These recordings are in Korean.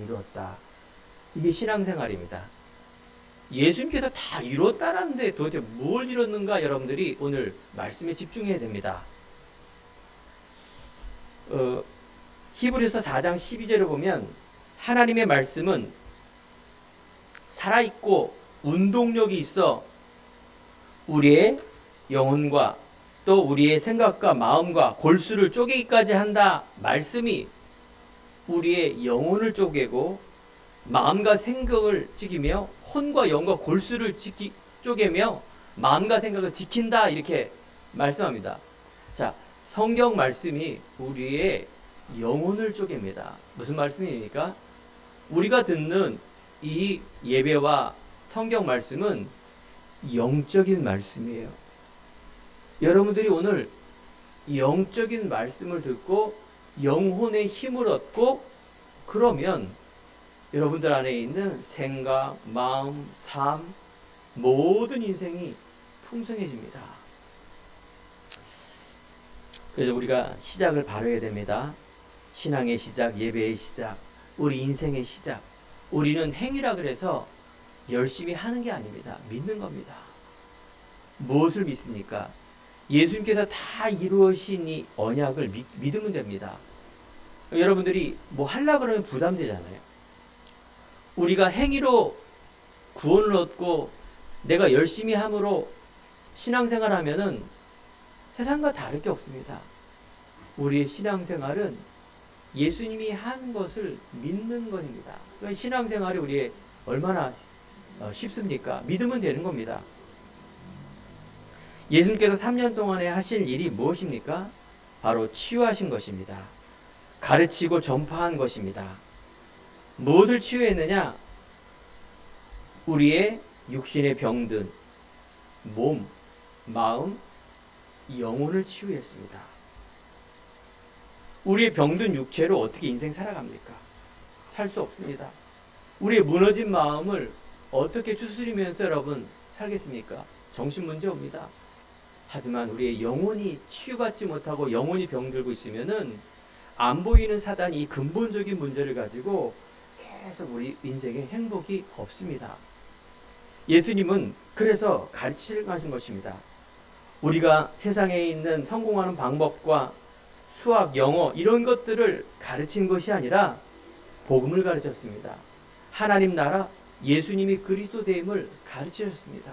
이루었다. 이게 신앙생활입니다. 예수님께서 다 이뤘다라는데 도대체 뭘 이뤘는가 여러분들이 오늘 말씀에 집중해야 됩니다. 히브리서 4장 12절을 보면 하나님의 말씀은 살아있고 운동력이 있어 우리의 영혼과 또 우리의 생각과 마음과 골수를 쪼개기까지 한다. 말씀이 우리의 영혼을 쪼개고 마음과 생각을 지키며 혼과 영과 골수를 쪼개며 마음과 생각을 지킨다. 이렇게 말씀합니다. 자, 성경 말씀이 우리의 영혼을 쪼갭니다. 무슨 말씀입니까? 우리가 듣는 이 예배와 성경 말씀은 영적인 말씀이에요. 여러분들이 오늘 영적인 말씀을 듣고 영혼의 힘을 얻고 그러면 여러분들 안에 있는 생각, 마음, 삶, 모든 인생이 풍성해집니다. 그래서 우리가 시작을 바라야 됩니다. 신앙의 시작, 예배의 시작, 우리 인생의 시작. 우리는 행위라 그래서 열심히 하는 게 아닙니다. 믿는 겁니다. 무엇을 믿습니까? 예수님께서 다 이루신 이 언약을 믿으면 됩니다. 여러분들이 뭐 하려고 그러면 부담되잖아요. 우리가 행위로 구원을 얻고 내가 열심히 함으로 신앙생활 하면은 세상과 다를 게 없습니다. 우리의 신앙생활은 예수님이 한 것을 믿는 것입니다. 그러니까 신앙생활이 우리의 얼마나 쉽습니까? 믿으면 되는 겁니다. 예수님께서 3년 동안에 하실 일이 무엇입니까? 바로 치유하신 것입니다. 가르치고 전파한 것입니다. 무엇을 치유했느냐? 우리의 육신의 병든 몸, 마음, 영혼을 치유했습니다. 우리의 병든 육체로 어떻게 인생 살아갑니까? 살 수 없습니다. 우리의 무너진 마음을 어떻게 추스리면서 여러분 살겠습니까? 정신 문제 옵니다. 하지만 우리의 영혼이 치유받지 못하고 영혼이 병들고 있으면은 안 보이는 사단이 이 근본적인 문제를 가지고 계속 우리 인생에 행복이 없습니다. 예수님은 그래서 가르치신 것입니다. 우리가 세상에 있는 성공하는 방법과 수학, 영어 이런 것들을 가르친 것이 아니라 복음을 가르쳤습니다. 하나님 나라, 예수님이 그리스도됨을 가르치셨습니다.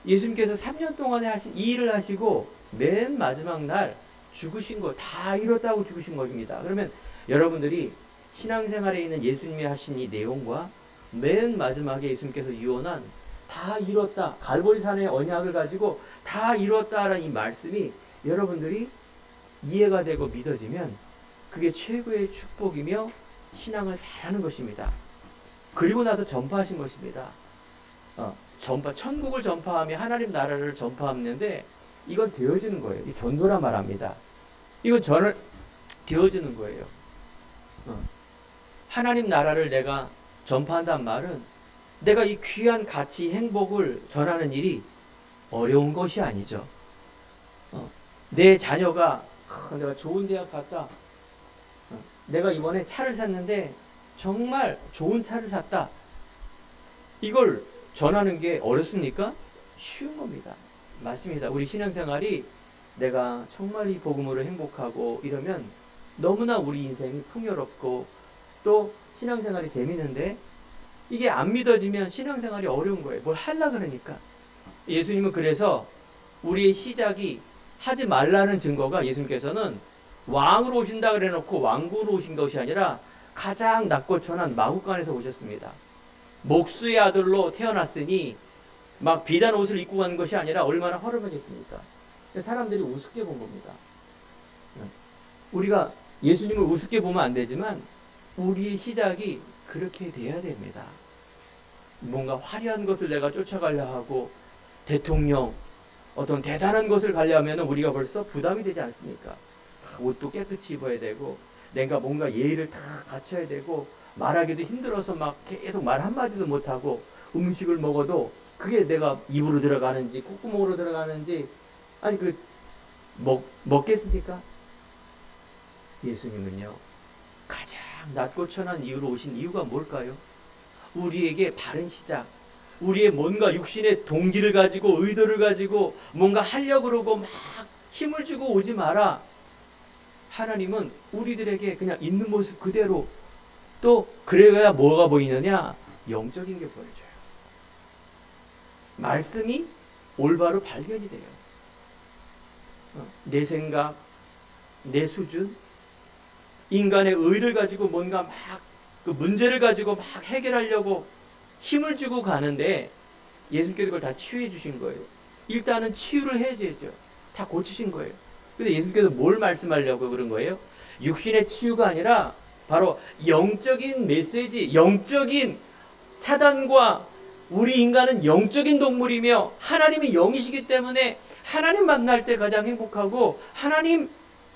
예수님께서 3년 동안에 하신 이 일을 하시고 맨 마지막 날 죽으신 거 다 이뤘다고 죽으신 것입니다. 그러면 여러분들이 신앙생활에 있는 예수님이 하신 이 내용과 맨 마지막에 예수님께서 유언한 다 이뤘다, 갈보리산의 언약을 가지고 다 이뤘다라는 이 말씀이 여러분들이 이해가 되고 믿어지면 그게 최고의 축복이며 신앙을 잘하는 것입니다. 그리고 나서 전파하신 것입니다. 천국을 전파하며 하나님 나라를 전파하는데 이건 되어지는 거예요. 이 전도라 말합니다. 이건 되어지는 거예요. 하나님 나라를 내가 전파한다는 말은 내가 이 귀한 가치, 행복을 전하는 일이 어려운 것이 아니죠. 내 자녀가 내가 좋은 대학 갔다. 내가 이번에 차를 샀는데 정말 좋은 차를 샀다. 이걸 전하는 게 어렵습니까? 쉬운 겁니다. 맞습니다. 우리 신앙생활이 내가 정말 이 복음으로 행복하고 이러면 너무나 우리 인생이 풍요롭고 또 신앙생활이 재밌는데 이게 안 믿어지면 신앙생활이 어려운 거예요. 뭘 하려고 그러니까. 예수님은 그래서 우리의 시작이 하지 말라는 증거가 예수님께서는 왕으로 오신다 그래 놓고 왕국으로 오신 것이 아니라 가장 낮고 천한 마국간에서 오셨습니다. 목수의 아들로 태어났으니 막 비단 옷을 입고 가는 것이 아니라 얼마나 허름하겠습니까? 사람들이 우습게 본 겁니다. 우리가 예수님을 우습게 보면 안 되지만 우리의 시작이 그렇게 돼야 됩니다. 뭔가 화려한 것을 내가 쫓아가려 하고 대통령 어떤 대단한 것을 가려면 우리가 벌써 부담이 되지 않습니까? 옷도 깨끗이 입어야 되고 내가 뭔가 예의를 다 갖춰야 되고 말하기도 힘들어서 막 계속 말 한마디도 못하고 음식을 먹어도 그게 내가 입으로 들어가는지 콧구멍으로 들어가는지 아니 먹겠습니까? 예수님은요 가장 낮고 천한 이유로 오신 이유가 뭘까요? 우리에게 바른 시작, 우리의 뭔가 육신의 동기를 가지고 의도를 가지고 뭔가 하려고 그러고 막 힘을 주고 오지 마라. 하나님은 우리들에게 그냥 있는 모습 그대로, 또 그래야 뭐가 보이느냐? 영적인 게 보여줘요. 말씀이 올바로 발견이 돼요. 내 생각, 내 수준, 인간의 의를 가지고 뭔가 막 그 문제를 가지고 막 해결하려고 힘을 주고 가는데 예수님께서 그걸 다 치유해 주신 거예요. 일단은 치유를 해야죠. 다 고치신 거예요. 근데 예수님께서 뭘 말씀하려고 그런 거예요? 육신의 치유가 아니라 바로 영적인 메시지, 영적인 사단과 우리 인간은 영적인 동물이며 하나님이 영이시기 때문에 하나님 만날 때 가장 행복하고 하나님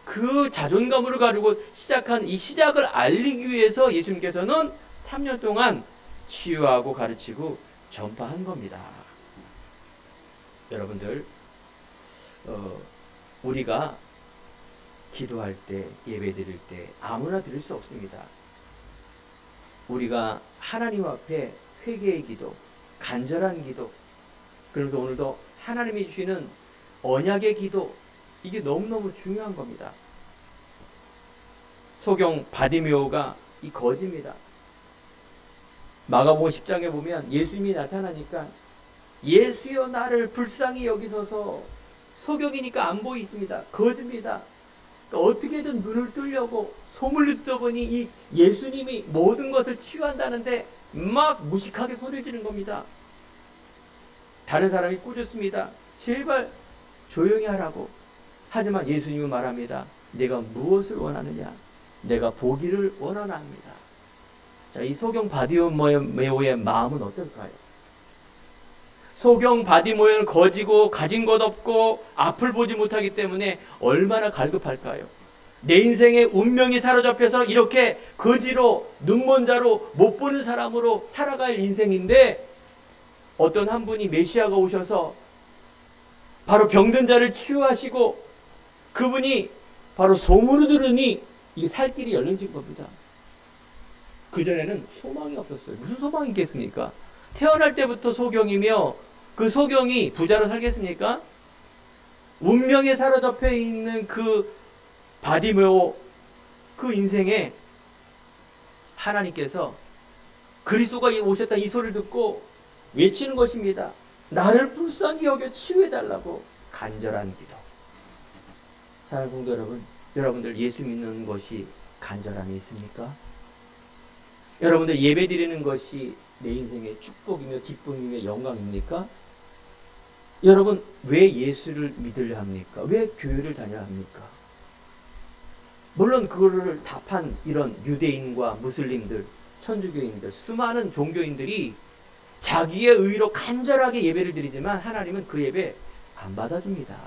그 자존감으로 가지고 시작한 이 시작을 알리기 위해서 예수님께서는 3년 동안 치유하고 가르치고 전파한 겁니다. 여러분들, 우리가 기도할 때, 예배 드릴 때 아무나 드릴 수 없습니다. 우리가 하나님 앞에 회개의 기도, 간절한 기도, 그래서 오늘도 하나님이 주시는 언약의 기도, 이게 너무너무 중요한 겁니다. 소경 바디메오가 이 거지입니다. 마가복음 10장에 보면 예수님이 나타나니까 예수여 나를 불쌍히 여기소서. 소경이니까 안 보이십니다. 거지입니다. 그러니까 어떻게든 눈을 뜨려고 소문을 듣다 보니 이 예수님이 모든 것을 치유한다는데 막 무식하게 소리를 지르는 겁니다. 다른 사람이 꾸짖습니다. 제발 조용히 하라고. 하지만 예수님은 말합니다. 내가 무엇을 원하느냐? 내가 보기를 원하나입니다. 자, 이 소경 바디메오의 마음은 어떨까요? 소경 바디메오는 거지고 가진 것 없고 앞을 보지 못하기 때문에 얼마나 갈급할까요? 내 인생의 운명이 사로잡혀서 이렇게 거지로 눈먼 자로 못 보는 사람으로 살아갈 인생인데 어떤 한 분이 메시아가 오셔서 바로 병든 자를 치유하시고 그분이 바로 소문을 들으니 이 살 길이 열려진 겁니다. 그전에는 소망이 없었어요. 무슨 소망이 있겠습니까? 태어날 때부터 소경이며 그 소경이 부자로 살겠습니까? 운명에 사로잡혀 있는 그 바디메오 그 인생에 하나님께서 그리스도가 오셨다 이 소리를 듣고 외치는 것입니다. 나를 불쌍히 여겨 치유해달라고 간절한 기도. 사랑하는 성도 여러분, 여러분들 예수 믿는 것이 간절함이 있습니까? 여러분들 예배 드리는 것이 내 인생의 축복이며 기쁨이며 영광입니까? 여러분 왜 예수를 믿으려 합니까? 왜 교회를 다녀야 합니까? 물론 그거를 답한 이런 유대인과 무슬림들, 천주교인들, 수많은 종교인들이 자기의 의로 간절하게 예배를 드리지만 하나님은 그 예배 안 받아줍니다.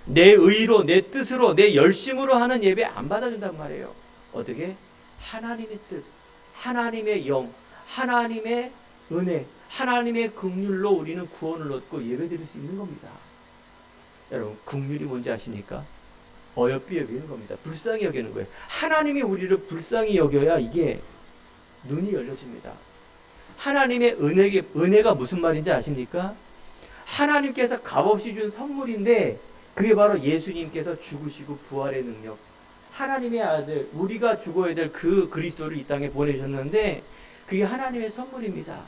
내 의로, 내 뜻으로, 내 열심으로 하는 예배 안 받아준단 말이에요. 어떻게? 하나님의 뜻, 하나님의 영, 하나님의 은혜, 하나님의 긍휼로 우리는 구원을 얻고 예배 드릴 수 있는 겁니다. 여러분 긍휼이 뭔지 아십니까? 어여삐 여기는 겁니다. 불쌍히 여기는 거예요. 하나님이 우리를 불쌍히 여겨야 이게 눈이 열려집니다. 하나님의 은혜가 무슨 말인지 아십니까? 하나님께서 값없이 준 선물인데 그게 바로 예수님께서 죽으시고 부활의 능력, 하나님의 아들, 우리가 죽어야 될 그 그리스도를 이 땅에 보내셨는데 그게 하나님의 선물입니다.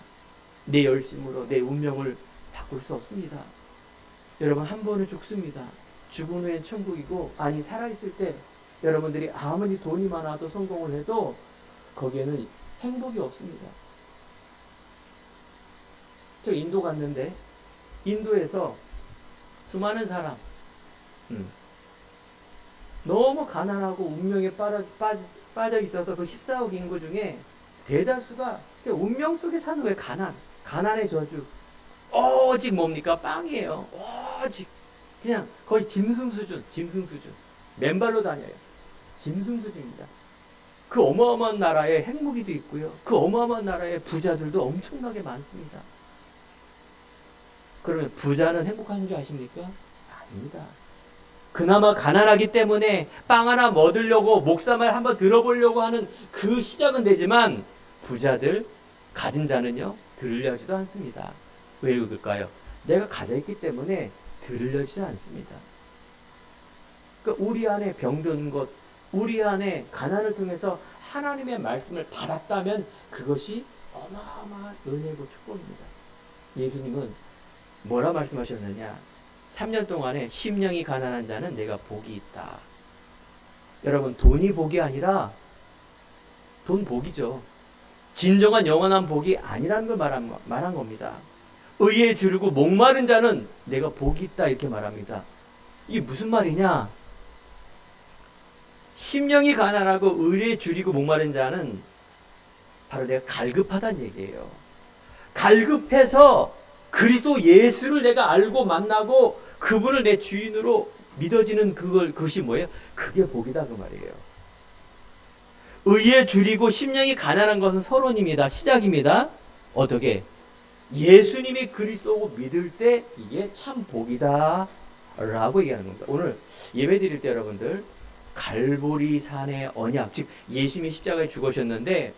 내 열심으로 내 운명을 바꿀 수 없습니다. 여러분 한 번은 죽습니다. 죽은 후엔 천국이고, 아니 살아있을 때 여러분들이 아무리 돈이 많아도 성공을 해도 거기에는 행복이 없습니다. 저 인도 갔는데 인도에서 수많은 사람 너무 가난하고 운명에 빠져 있어서 그 14억 인구 중에 대다수가 운명 속에 사는 거예요. 가난의 저주. 오직 뭡니까? 빵이에요. 오직 그냥 거의 짐승 수준. 맨발로 다녀요. 짐승 수준입니다. 그 어마어마한 나라에 핵무기도 있고요. 그 어마어마한 나라에 부자들도 엄청나게 많습니다. 그러면 부자는 행복한 줄 아십니까? 아닙니다. 그나마 가난하기 때문에 빵 하나 얻으려고 목사말 한번 들어보려고 하는 그 시작은 되지만 부자들, 가진 자는요 들으려 하지도 않습니다. 왜 그럴까요? 내가 가져있기 때문에 들으려지도 않습니다. 그러니까 우리 안에 병든 것, 우리 안에 가난을 통해서 하나님의 말씀을 받았다면 그것이 어마어마한 은혜고 축복입니다. 예수님은 뭐라 말씀하셨느냐? 3년 동안에 심령이 가난한 자는 내가 복이 있다. 여러분, 돈이 복이 아니라 돈 복이죠. 진정한 영원한 복이 아니라는 걸 말한 겁니다. 의에 주르고 목마른 자는 내가 복이 있다 이렇게 말합니다. 이게 무슨 말이냐? 심령이 가난하고 의에 주리고 목마른 자는 바로 내가 갈급하다는 얘기예요. 갈급해서 그리스도 예수를 내가 알고 만나고 그분을 내 주인으로 믿어지는 그것이 뭐예요? 그게 복이다 그 말이에요. 의에 주리고 심령이 가난한 것은 서론입니다. 시작입니다. 어떻게? 예수님이 그리스도고 믿을 때 이게 참 복이다 라고 얘기하는 겁니다. 오늘 예배 드릴 때 여러분들 갈보리 산의 언약, 즉 예수님이 십자가에 죽으셨는데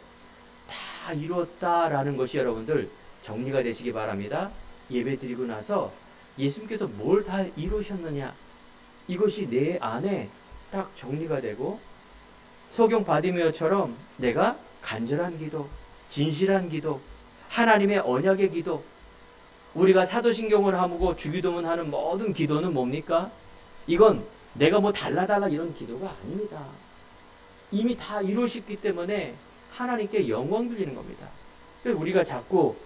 다 이뤘다라는 것이 여러분들 정리가 되시기 바랍니다. 예배 드리고 나서 예수님께서 뭘 다 이루셨느냐, 이것이 내 안에 딱 정리가 되고 소경 바디메어처럼 내가 간절한 기도, 진실한 기도, 하나님의 언약의 기도, 우리가 사도신경을 하고 주기도문 하는 모든 기도는 뭡니까? 이건 내가 뭐 달라달라 이런 기도가 아닙니다. 이미 다 이루셨기 때문에 하나님께 영광 돌리는 겁니다. 그래서 우리가 자꾸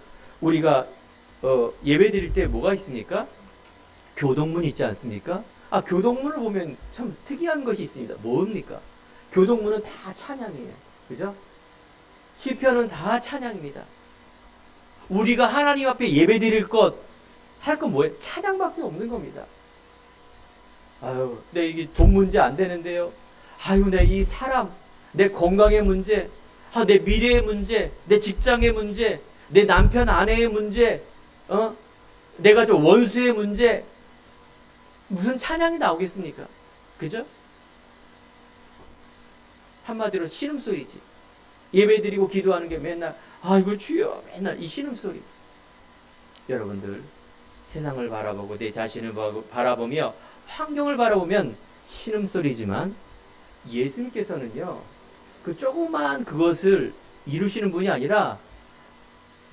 예배 드릴 때 뭐가 있습니까? 교동문 있지 않습니까? 교동문을 보면 참 특이한 것이 있습니다. 뭡니까? 교동문은 다 찬양이에요. 그죠? 시편은 다 찬양입니다. 우리가 하나님 앞에 예배 드릴 것, 할 건 뭐예요? 찬양밖에 없는 겁니다. 내 이게 돈 문제 안 되는데요. 내 이 사람, 내 건강의 문제, 내 미래의 문제, 내 직장의 문제, 내 남편 아내의 문제, 내가 저 원수의 문제, 무슨 찬양이 나오겠습니까? 그죠? 한마디로 신음소리지. 예배드리고 기도하는 게 맨날 이걸 주여, 맨날 이 신음소리. 여러분들 세상을 바라보고 내 자신을 바라보며 환경을 바라보면 신음소리지만 예수님께서는요 그 조그만 그것을 이루시는 분이 아니라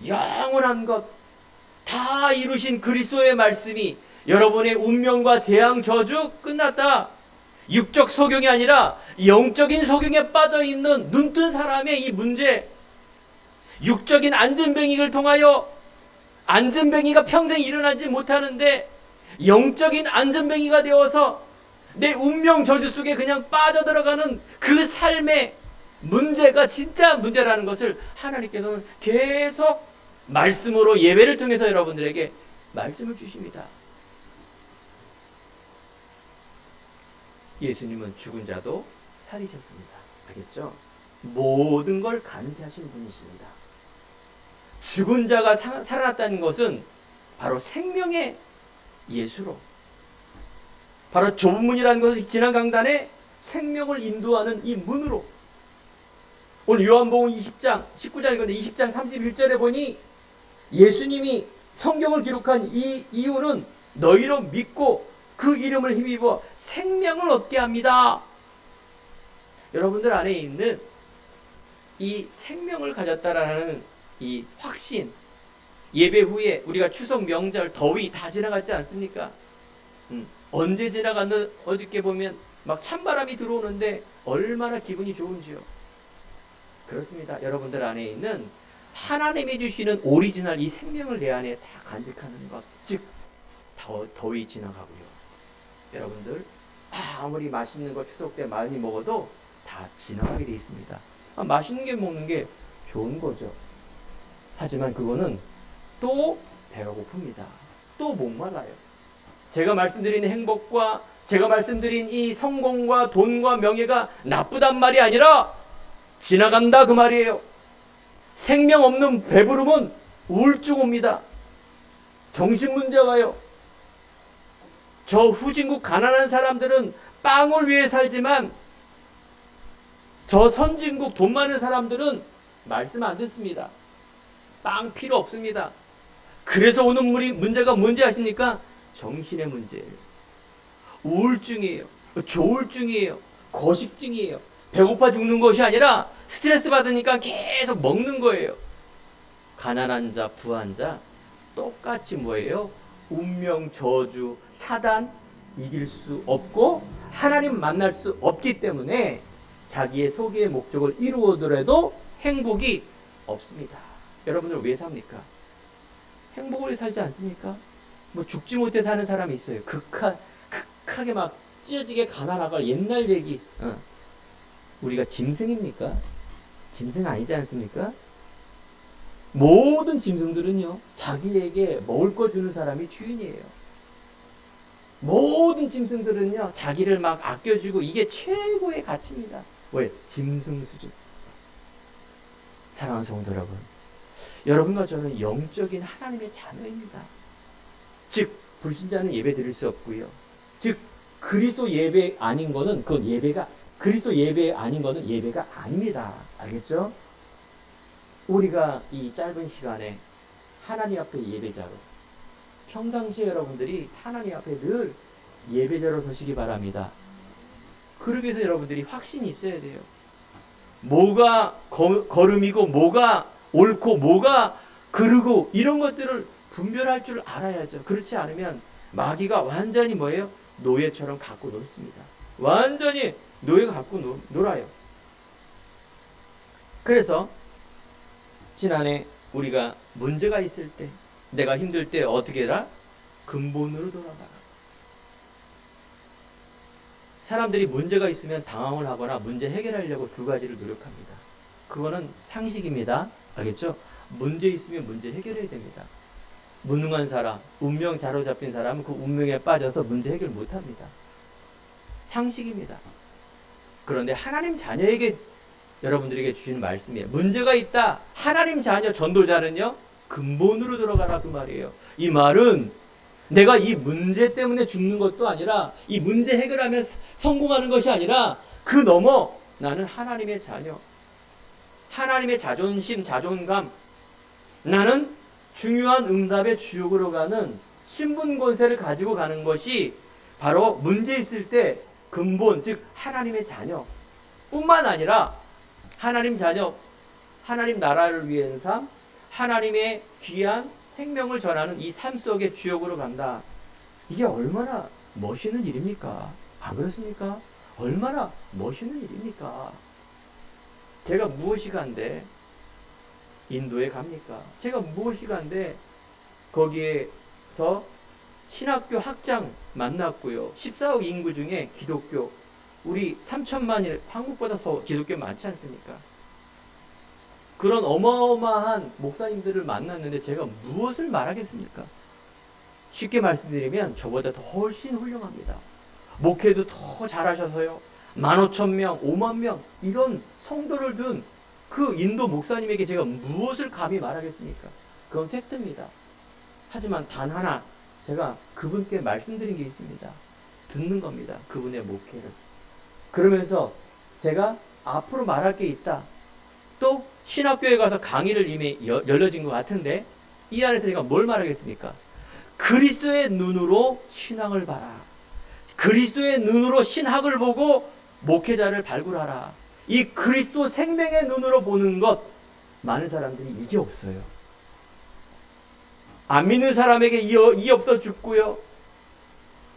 영원한 것 다 이루신 그리스도의 말씀이 여러분의 운명과 재앙 저주 끝났다. 육적 소경이 아니라 영적인 소경에 빠져있는 눈뜬 사람의 이 문제, 육적인 안전뱅이를 통하여 안전뱅이가 평생 일어나지 못하는데 영적인 안전뱅이가 되어서 내 운명 저주 속에 그냥 빠져들어가는 그 삶의 문제가 진짜 문제라는 것을 하나님께서는 계속 말씀으로 예배를 통해서 여러분들에게 말씀을 주십니다. 예수님은 죽은 자도 살리셨습니다. 알겠죠? 모든 걸 가능하신 분이십니다. 죽은 자가 살아났다는 것은 바로 생명의 예수로, 바로 좁은 문이라는 것은 지난 강단에 생명을 인도하는 이 문으로, 오늘 요한복음 20장 19장 읽었는데 20장 31절에 보니 예수님이 성경을 기록한 이 이유는 너희로 믿고 그 이름을 힘입어 생명을 얻게 합니다. 여러분들 안에 있는 이 생명을 가졌다라는 이 확신, 예배 후에 우리가 추석 명절 더위 다 지나갔지 않습니까? 언제 지나갔는, 어저께 보면 막 찬바람이 들어오는데 얼마나 기분이 좋은지요. 그렇습니다. 여러분들 안에 있는 하나님이 주시는 오리지널 이 생명을 내 안에 다 간직하는 것, 즉 더위 지나가고요. 여러분들 아무리 맛있는 거 추석 때 많이 먹어도 다 지나가게 돼 있습니다. 맛있는 게 먹는 게 좋은 거죠. 하지만 그거는 또 배가 고픕니다. 또 목말라요. 제가 말씀드린 행복과 제가 말씀드린 이 성공과 돈과 명예가 나쁘단 말이 아니라 지나간다 그 말이에요. 생명 없는 배부름은 우울증 옵니다. 정신 문제 와요. 저 후진국 가난한 사람들은 빵을 위해 살지만 저 선진국 돈 많은 사람들은 말씀 안 듣습니다. 빵 필요 없습니다. 그래서 오는 문제가 뭔지 아십니까? 정신의 문제예요. 우울증이에요. 조울증이에요. 거식증이에요. 배고파 죽는 것이 아니라 스트레스 받으니까 계속 먹는 거예요. 가난한 자, 부한 자 똑같이 뭐예요? 운명, 저주, 사단 이길 수 없고 하나님 만날 수 없기 때문에 자기의 소기의 목적을 이루어더라도 행복이 없습니다. 여러분들 왜 삽니까? 행복을 위해 살지 않습니까? 뭐 죽지 못해 사는 사람이 있어요. 극하게 막 찢어지게 가난하고 옛날 얘기. 우리가 짐승입니까? 짐승 아니지 않습니까? 모든 짐승들은요, 자기에게 먹을 거 주는 사람이 주인이에요. 모든 짐승들은요, 자기를 막 아껴주고 이게 최고의 가치입니다. 왜? 짐승 수준. 사랑하는 성도 여러분, 여러분과 저는 영적인 하나님의 자녀입니다. 즉, 불신자는 예배 드릴 수 없고요. 즉, 그리스도 예배 아닌 거는 그건 예배가, 그리스도 예배 아닌 거는 예배가 아닙니다. 알겠죠? 우리가 이 짧은 시간에 하나님 앞에 예배자로, 평상시에 여러분들이 하나님 앞에 늘 예배자로 서시기 바랍니다. 그러기 위해서 여러분들이 확신이 있어야 돼요. 뭐가 걸음이고 뭐가 옳고 뭐가 그르고 이런 것들을 분별할 줄 알아야죠. 그렇지 않으면 마귀가 완전히 뭐예요? 노예처럼 갖고 놀습니다. 완전히 노예가 갖고 놀아요. 그래서 지난해 우리가 문제가 있을 때, 내가 힘들 때 어떻게 해라? 근본으로 돌아가라. 사람들이 문제가 있으면 당황을 하거나 문제 해결하려고 두 가지를 노력합니다. 그거는 상식입니다. 알겠죠? 문제 있으면 문제 해결해야 됩니다. 무능한 사람, 운명 자로잡힌 사람은 그 운명에 빠져서 문제 해결 못합니다. 상식입니다. 그런데 하나님 자녀에게 여러분들에게 주시는 말씀이에요. 문제가 있다. 하나님 자녀 전도자는요, 근본으로 들어가라 그 말이에요. 이 말은 내가 이 문제 때문에 죽는 것도 아니라 이 문제 해결하면 성공하는 것이 아니라 그 넘어 나는 하나님의 자녀, 하나님의 자존심, 자존감, 나는 중요한 응답의 주역으로 가는 신분 권세를 가지고 가는 것이 바로 문제 있을 때 근본, 즉 하나님의 자녀 뿐만 아니라 하나님 자녀, 하나님 나라를 위한 삶, 하나님의 귀한 생명을 전하는 이 삶 속의 주역으로 간다. 이게 얼마나 멋있는 일입니까? 안 그렇습니까? 얼마나 멋있는 일입니까? 제가 무엇이 간데 인도에 갑니까? 제가 무엇이 간데 거기에서 신학교 학장 만났고요. 14억 인구 중에 기독교, 우리 3천만이 한국보다 더 기독교 많지 않습니까? 그런 어마어마한 목사님들을 만났는데 제가 무엇을 말하겠습니까? 쉽게 말씀드리면 저보다 더 훨씬 훌륭합니다. 목회도 더 잘하셔서요. 15,000명, 50,000명 이런 성도를 둔 그 인도 목사님에게 제가 무엇을 감히 말하겠습니까? 그건 팩트입니다. 하지만 단 하나 제가 그분께 말씀드린 게 있습니다. 듣는 겁니다. 그분의 목회를. 그러면서 제가 앞으로 말할 게 있다. 또 신학교에 가서 강의를 이미 열려진 것 같은데 이 안에서 제가 뭘 말하겠습니까? 그리스도의 눈으로 신앙을 봐라. 그리스도의 눈으로 신학을 보고 목회자를 발굴하라. 이 그리스도 생명의 눈으로 보는 것, 많은 사람들이 이게 없어요. 안 믿는 사람에게 이 없어 죽고요.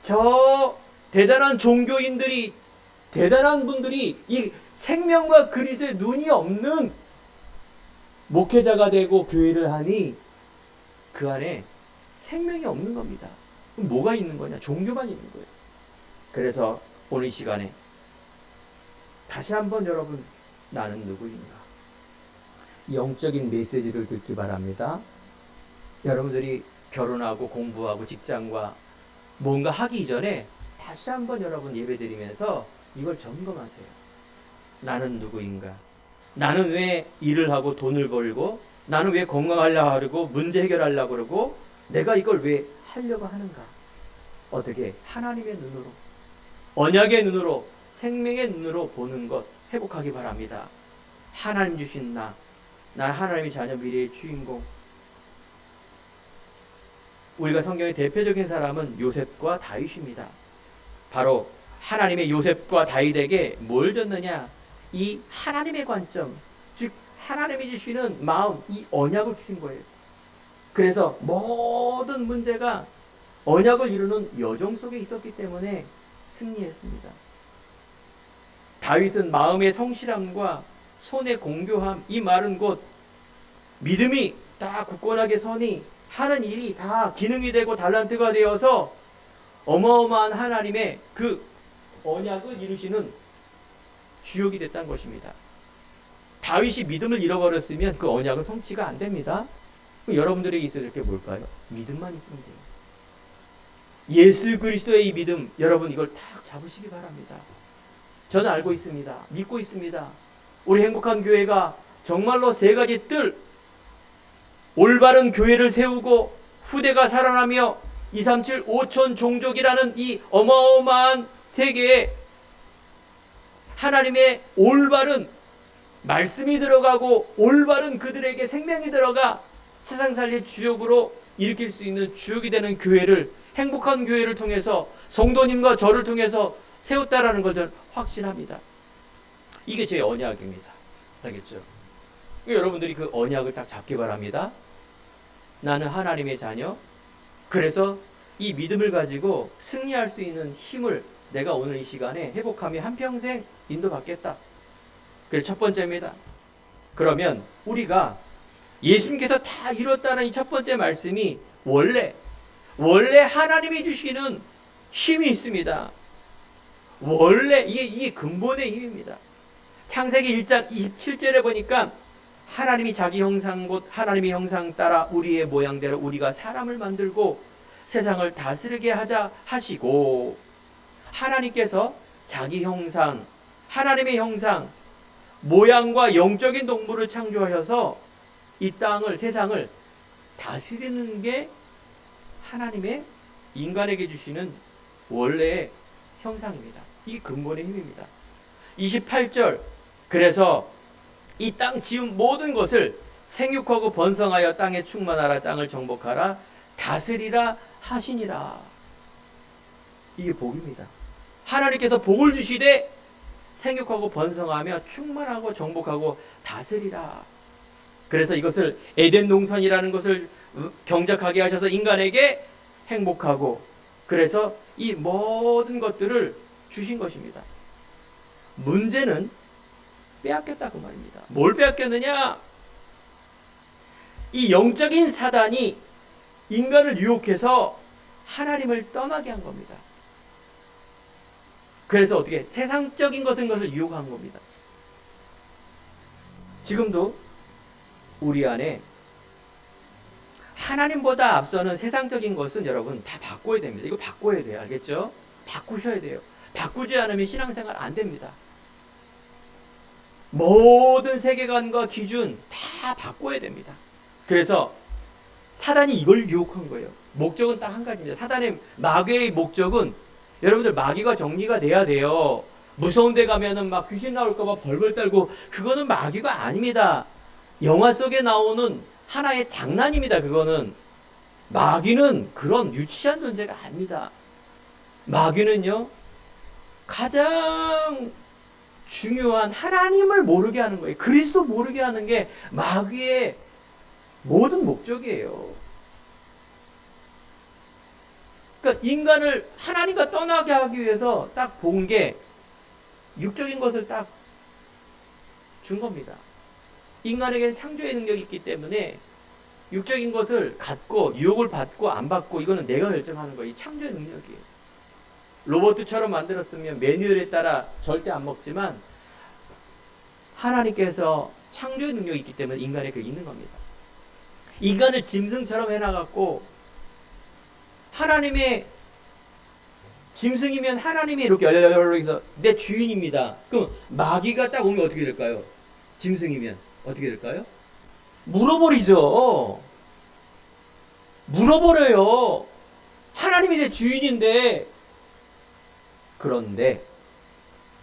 저 대단한 종교인들이, 대단한 분들이 이 생명과 그리스도의 눈이 없는 목회자가 되고 교회를 하니 그 안에 생명이 없는 겁니다. 그럼 뭐가 있는 거냐? 종교만 있는 거예요. 그래서 오늘 이 시간에 다시 한번 여러분, 나는 누구인가? 영적인 메시지를 듣기 바랍니다. 여러분들이 결혼하고 공부하고 직장과 뭔가 하기 이전에 다시 한번 여러분 예배드리면서 이걸 점검하세요. 나는 누구인가? 나는 왜 일을 하고 돈을 벌고, 나는 왜 건강하려고 하고 문제 해결하려고 그러고, 내가 이걸 왜 하려고 하는가? 어떻게 하나님의 눈으로, 언약의 눈으로, 생명의 눈으로 보는 것 회복하기 바랍니다. 하나님 주신 나 하나님의 자녀, 미래의 주인공. 우리가 성경의 대표적인 사람은 요셉과 다윗입니다. 바로 하나님의 요셉과 다윗에게 뭘 줬느냐? 이 하나님의 관점, 즉 하나님이 주시는 마음, 이 언약을 주신 거예요. 그래서 모든 문제가 언약을 이루는 여정 속에 있었기 때문에 승리했습니다. 다윗은 마음의 성실함과 손의 공교함, 이 말은 곧 믿음이 다 굳건하게 서니 하는 일이 다 기능이 되고 달란트가 되어서 어마어마한 하나님의 그 언약을 이루시는 주역이 됐다는 것입니다. 다윗이 믿음을 잃어버렸으면 그 언약은 성취가 안 됩니다. 여러분들에게 있어야 될 게 뭘까요? 믿음만 있으면 돼요. 예수 그리스도의 이 믿음, 여러분 이걸 딱 잡으시기 바랍니다. 저는 알고 있습니다. 믿고 있습니다. 우리 행복한 교회가 정말로 세 가지 뜰, 올바른 교회를 세우고 후대가 살아나며 237 5천 종족이라는 이 어마어마한 세계에 하나님의 올바른 말씀이 들어가고 올바른 그들에게 생명이 들어가 세상 살릴 주역으로 일으킬 수 있는 주역이 되는 교회를, 행복한 교회를 통해서 성도님과 저를 통해서 세웠다라는 것을 확신합니다. 이게 제 언약입니다. 알겠죠? 여러분들이 그 언약을 딱 잡기 바랍니다. 나는 하나님의 자녀. 그래서 이 믿음을 가지고 승리할 수 있는 힘을 내가 오늘 이 시간에 회복하며 한평생 인도받겠다. 그게 첫 번째입니다. 그러면 우리가 예수님께서 다 이뤘다는 이 첫 번째 말씀이 원래 하나님이 주시는 힘이 있습니다. 원래 이게 근본의 힘입니다. 창세기 1장 27절에 보니까 하나님이 자기 형상 곧 하나님의 형상 따라 우리의 모양대로 우리가 사람을 만들고 세상을 다스리게 하자 하시고, 하나님께서 자기 형상, 하나님의 형상, 모양과 영적인 동물을 창조하셔서 이 땅을, 세상을 다스리는 게 하나님의 인간에게 주시는 원래의 형상입니다. 이게 근본의 힘입니다. 28절, 그래서 이 땅 지은 모든 것을 생육하고 번성하여 땅에 충만하라, 땅을 정복하라, 다스리라 하시니라. 이게 복입니다. 하나님께서 복을 주시되 생육하고 번성하며 충만하고 정복하고 다스리라. 그래서 이것을 에덴 동산이라는 것을 경작하게 하셔서 인간에게 행복하고, 그래서 이 모든 것들을 주신 것입니다. 문제는 빼앗겼다 그 말입니다. 뭘 빼앗겼느냐? 이 영적인 사단이 인간을 유혹해서 하나님을 떠나게 한 겁니다. 그래서 어떻게 세상적인 것을 유혹한 겁니다. 지금도 우리 안에 하나님보다 앞서는 세상적인 것은 여러분 다 바꿔야 됩니다. 이거 바꿔야 돼요. 알겠죠? 바꾸셔야 돼요. 바꾸지 않으면 신앙생활 안 됩니다. 모든 세계관과 기준 다 바꿔야 됩니다. 그래서 사단이 이걸 유혹한 거예요. 목적은 딱 한 가지입니다. 사단의 마귀의 목적은 여러분들 마귀가 정리가 돼야 돼요. 무서운 데 가면은 막 귀신 나올까봐 벌벌 떨고, 그거는 마귀가 아닙니다. 영화 속에 나오는 하나의 장난입니다. 그거는 마귀는 그런 유치한 존재가 아닙니다. 마귀는요, 가장 중요한 하나님을 모르게 하는 거예요. 그리스도 모르게 하는 게 마귀의 모든 목적이에요. 그러니까 인간을 하나님과 떠나게 하기 위해서 딱 본 게 육적인 것을 딱 준 겁니다. 인간에게는 창조의 능력이 있기 때문에 육적인 것을 갖고 유혹을 받고 안 받고 이거는 내가 결정하는 거예요. 이 창조의 능력이에요. 로봇처럼 만들었으면 매뉴얼에 따라 절대 안 먹지만 하나님께서 창조의 능력이 있기 때문에 인간에게 있는 겁니다. 인간을 짐승처럼 해놔갖고, 하나님의 짐승이면 하나님이 이렇게 여기서 내 주인입니다. 그럼 마귀가 딱 오면 어떻게 될까요? 짐승이면 어떻게 될까요? 물어버리죠. 물어버려요. 하나님이 내 주인인데. 그런데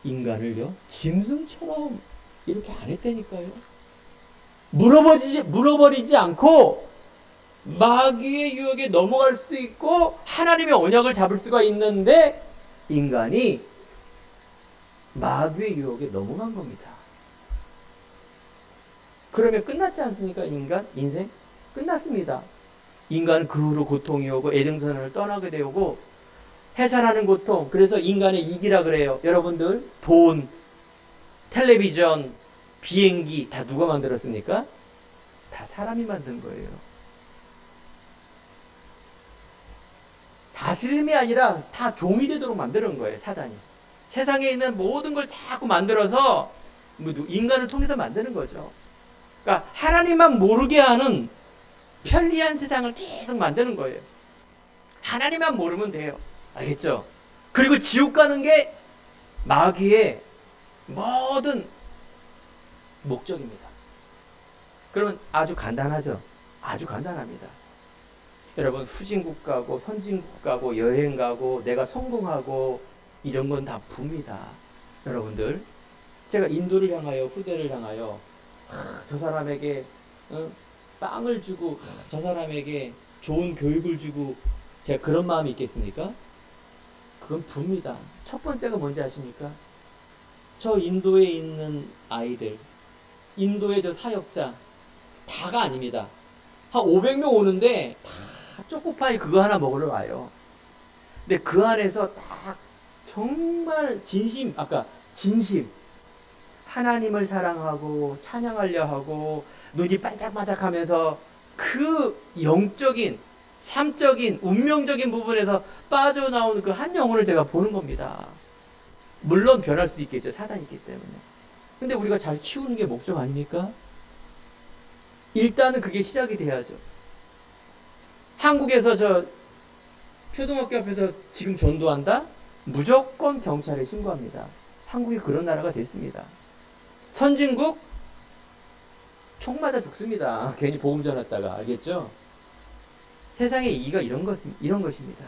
인간을요, 짐승처럼 이렇게 안 했다니까요. 물어버리지 않고 마귀의 유혹에 넘어갈 수도 있고 하나님의 언약을 잡을 수가 있는데 인간이 마귀의 유혹에 넘어간 겁니다. 그러면 끝났지 않습니까? 인생 끝났습니다. 인간은 그 후로 고통이 오고 에덴선을 떠나게 되고 해산하는 고통. 그래서 인간의 이기라 그래요. 여러분들, 돈, 텔레비전, 비행기 다 누가 만들었습니까? 다 사람이 만든 거예요. 다스림이 아니라 다 종이 되도록 만드는 거예요, 사단이. 세상에 있는 모든 걸 자꾸 만들어서 인간을 통해서 만드는 거죠. 그러니까 하나님만 모르게 하는 편리한 세상을 계속 만드는 거예요. 하나님만 모르면 돼요. 알겠죠? 그리고 지옥 가는 게 마귀의 모든 목적입니다. 그러면 아주 간단하죠? 아주 간단합니다. 여러분, 후진국 가고 선진국 가고 여행 가고 내가 성공하고 이런 건 다 부입니다. 여러분들, 제가 인도를 향하여 후대를 향하여 저 사람에게 빵을 주고 저 사람에게 좋은 교육을 주고 제가 그런 마음이 있겠습니까? 그건 부입니다. 첫 번째가 뭔지 아십니까? 저 인도에 있는 아이들, 인도의 저 사역자 다가 아닙니다. 한 500명 오는데 다 초코파이 그거 하나 먹으러 와요. 근데 그 안에서 딱 정말 진심, 진심, 하나님을 사랑하고 찬양하려 하고 눈이 반짝반짝하면서 그 영적인, 삶적인, 운명적인 부분에서 빠져나오는 그 한 영혼을 제가 보는 겁니다. 물론 변할 수도 있겠죠. 사단이 있기 때문에. 근데 우리가 잘 키우는 게 목적 아닙니까? 일단은 그게 시작이 돼야죠. 한국에서 저 초등학교 앞에서 지금 전도한다? 무조건 경찰에 신고합니다. 한국이 그런 나라가 됐습니다. 선진국 총 맞아 죽습니다. 괜히 복음 전했다가. 알겠죠? 세상의 이기가 이런 것입니다.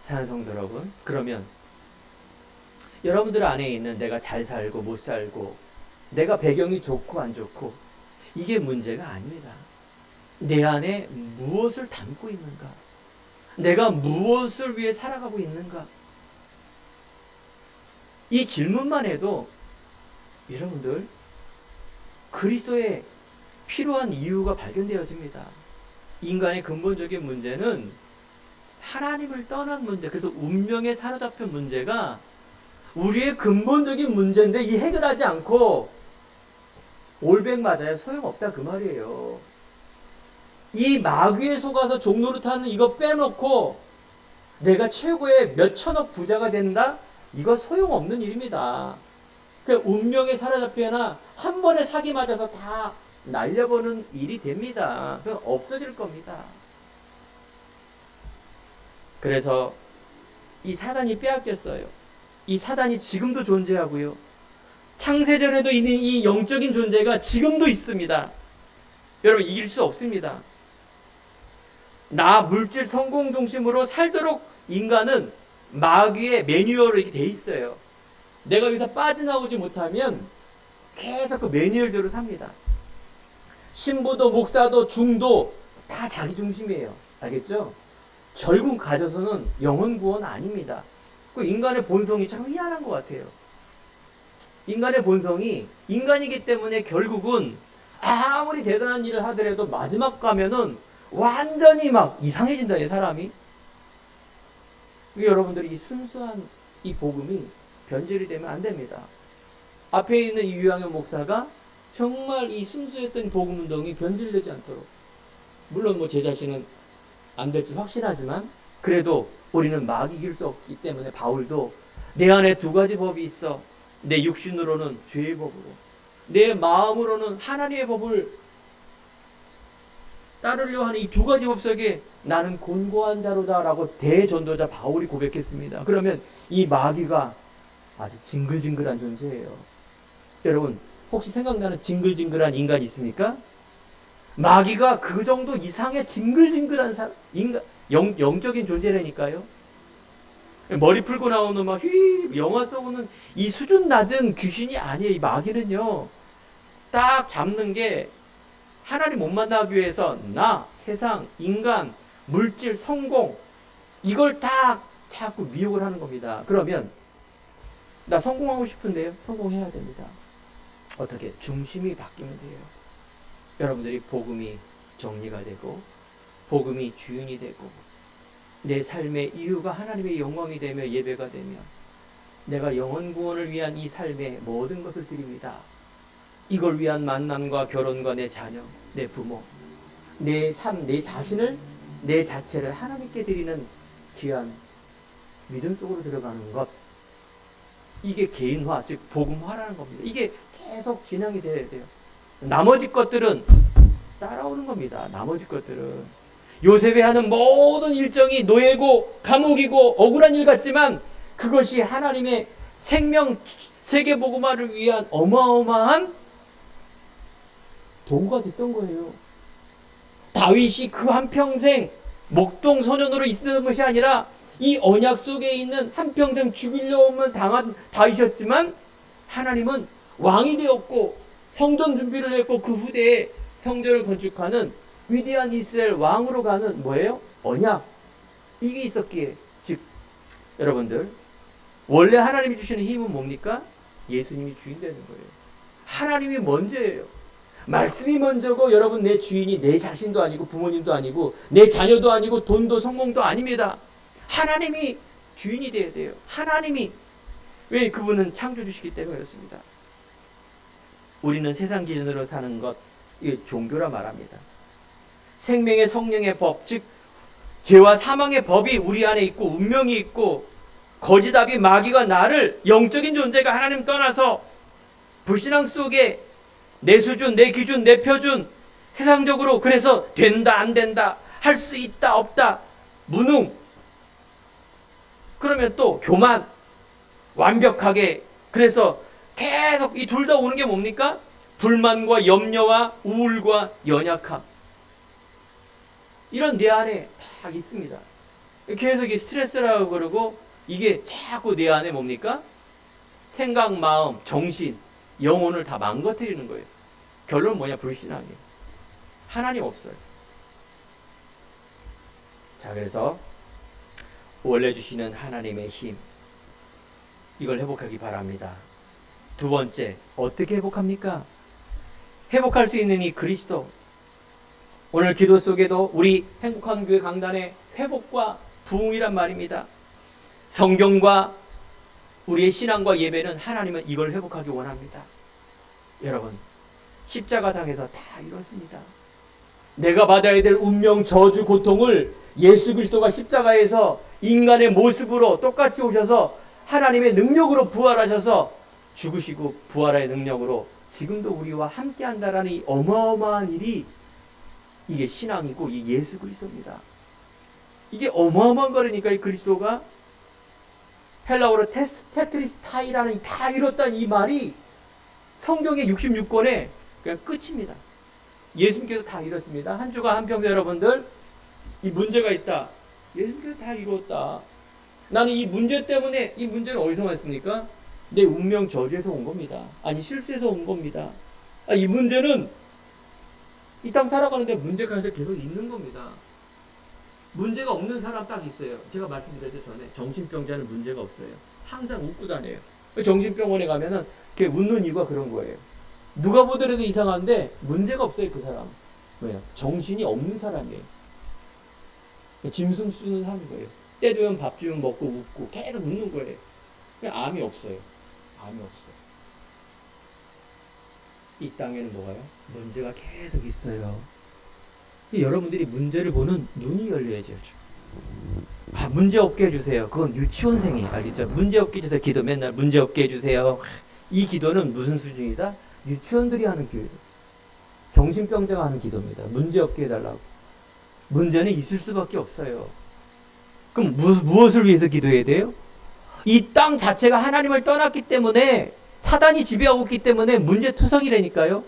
사랑하는 성도 여러분, 그러면 여러분들 안에 있는 내가 잘 살고 못 살고 내가 배경이 좋고 안 좋고 이게 문제가 아닙니다. 내 안에 무엇을 담고 있는가? 내가 무엇을 위해 살아가고 있는가? 이 질문만 해도 여러분들 그리스도의 필요한 이유가 발견되어집니다. 인간의 근본적인 문제는 하나님을 떠난 문제, 그래서 운명에 사로잡힌 문제가 우리의 근본적인 문제인데 이 해결하지 않고 올백 맞아야 소용없다 그 말이에요. 이 마귀에 속아서 종노릇하는 이거 빼놓고 내가 최고의 몇 천억 부자가 된다? 이거 소용없는 일입니다. 그 운명에 사로잡혀나 한 번에 사기 맞아서 다 날려보는 일이 됩니다. 그건 없어질 겁니다. 그래서 이 사단이 빼앗겼어요. 이 사단이 지금도 존재하고요. 창세전에도 있는 이 영적인 존재가 지금도 있습니다. 여러분, 이길 수 없습니다. 나 물질 성공 중심으로 살도록 인간은 마귀의 매뉴얼로 이렇게 돼 있어요. 내가 여기서 빠져나오지 못하면 계속 그 매뉴얼대로 삽니다. 신부도 목사도 중도 다 자기 중심이에요. 알겠죠? 결국 가져서는 영혼 구원 아닙니다. 그 인간의 본성이 참 희한한 것 같아요. 인간의 본성이 인간이기 때문에 결국은 아무리 대단한 일을 하더라도 마지막 가면은 완전히 막 이상해진다, 이 사람이. 여러분들이 이 순수한 이 복음이 변질이 되면 안 됩니다. 앞에 있는 유양현 목사가 정말 이 순수했던 복음 운동이 변질되지 않도록, 물론 뭐 제 자신은 안 될지 확신하지만 그래도 우리는 막 이길 수 없기 때문에 바울도 내 안에 두 가지 법이 있어. 내 육신으로는 죄의 법으로, 내 마음으로는 하나님의 법을 따르려 하는 이 두 가지 법 속에 나는 곤고한 자로다라고 대전도자 바울이 고백했습니다. 그러면 이 마귀가 아주 징글징글한 존재예요. 여러분, 혹시 생각나는 징글징글한 인간이 있습니까? 마귀가 그 정도 이상의 징글징글한 영적인 존재라니까요. 머리 풀고 나오는 막 영화 쏘고는 이 수준 낮은 귀신이 아니에요. 이 마귀는요. 딱 잡는 게 하나님 못 만나기 위해서 나, 세상, 인간, 물질, 성공 이걸 딱 자꾸 미혹을 하는 겁니다. 그러면 나 성공하고 싶은데요. 성공해야 됩니다. 어떻게? 중심이 바뀌면 돼요. 여러분들이 복음이 정리가 되고 복음이 주인이 되고 내 삶의 이유가 하나님의 영광이 되며 예배가 되며 내가 영혼 구원을 위한 이 삶의 모든 것을 드립니다. 이걸 위한 만남과 결혼과 내 자녀, 내 부모, 내 삶, 내 자신을, 내 자체를 하나님께 드리는 귀한 믿음 속으로 들어가는 것. 이게 개인화, 즉 복음화라는 겁니다. 이게 계속 진행이 돼야 돼요. 나머지 것들은 따라오는 겁니다. 나머지 것들은 요셉이 하는 모든 일정이 노예고 감옥이고 억울한 일 같지만 그것이 하나님의 생명 세계복음화를 위한 어마어마한 도구가 됐던 거예요. 다윗이 그 한평생 목동 소년으로 있었던 것이 아니라 이 언약 속에 있는 한평생 죽이려면 당한 다윗이었지만 하나님은 왕이 되었고 성전 준비를 했고 그 후대에 성전을 건축하는 위대한 이스라엘 왕으로 가는 뭐예요? 언약. 이게 있었기에 즉 여러분들 원래 하나님이 주시는 힘은 뭡니까? 예수님이 주인 되는 거예요. 하나님이 먼저예요. 말씀이 먼저고 여러분 내 주인이 내 자신도 아니고 부모님도 아니고 내 자녀도 아니고 돈도 성공도 아닙니다. 하나님이 주인이 되어야 돼요. 하나님이. 왜? 그분은 창조주시기 때문에 그렇습니다. 우리는 세상 기준으로 사는 것, 이게 종교라 말합니다. 생명의 성령의 법, 즉 죄와 사망의 법이 우리 안에 있고 운명이 있고 거짓아비 마귀가 나를 영적인 존재가 하나님 떠나서 불신앙 속에 내 수준, 내 기준, 내 표준 세상적으로 그래서 된다 안 된다 할 수 있다 없다 무능 그러면 또 교만 완벽하게 그래서 계속 이 둘 다 오는 게 뭡니까? 불만과 염려와 우울과 연약함 이런 내 안에 딱 있습니다. 계속 이 스트레스라고 그러고 이게 자꾸 내 안에 뭡니까? 생각, 마음, 정신, 영혼을 다 망가뜨리는 거예요. 결론은 뭐냐? 불신앙이에요. 하나님 없어요. 자, 그래서 원래 주시는 하나님의 힘 이걸 회복하기 바랍니다. 두 번째, 어떻게 회복합니까? 회복할 수 있는 이 그리스도. 오늘 기도 속에도 우리 행복한 교회 강단의 회복과 부흥이란 말입니다. 성경과 우리의 신앙과 예배는 하나님은 이걸 회복하기 원합니다. 여러분, 십자가상에서 다 이뤘습니다. 내가 받아야 될 운명, 저주, 고통을 예수 그리스도가 십자가에서 인간의 모습으로 똑같이 오셔서 하나님의 능력으로 부활하셔서 죽으시고 부활의 능력으로 지금도 우리와 함께 한다라는 이 어마어마한 일이 이게 신앙이고 이 예수 그리스도입니다. 이게 어마어마한 거라니까 이 그리스도가 헬라어로 테트리스타이라는 이 다 이뤘다는 이 말이 성경의 66권에 그냥 끝입니다. 예수님께서 다 이뤘습니다. 한 주간 한평생 여러분들 이 문제가 있다. 예수님께서 다 이뤘다. 나는 이 문제 때문에 이 문제는 어디서 왔습니까? 내 운명 저주에서 온 겁니다. 아니 실수에서 온 겁니다. 이 문제는 이 땅 살아가는데 문제가 계속 있는 겁니다. 문제가 없는 사람 딱 있어요. 제가 말씀드렸죠 전에 정신병자는 문제가 없어요. 항상 웃고 다녀요. 정신병원에 가면은 웃는 이유가 그런 거예요. 누가 보더라도 이상한데 문제가 없어요 그 사람. 왜요? 정신이 없는 사람이에요. 짐승 수준은 하는 거예요. 때 되면 밥 주면 먹고 웃고 계속 웃는 거예요. 암이 없어요. 암이 없어요. 이 땅에는 뭐가요? 문제가 계속 있어요. 여러분들이 문제를 보는 눈이 열려야죠. 문제 없게 해주세요. 그건 유치원생이 알겠죠? 문제 없게 해주세요. 기도 맨날 문제 없게 해주세요. 이 기도는 무슨 수준이다? 유치원들이 하는 기도. 정신병자가 하는 기도입니다. 문제 없게 해달라고. 문제는 있을 수밖에 없어요. 그럼 무엇을 위해서 기도해야 돼요? 이 땅 자체가 하나님을 떠났기 때문에 사단이 지배하고 있기 때문에 문제투성이라니까요.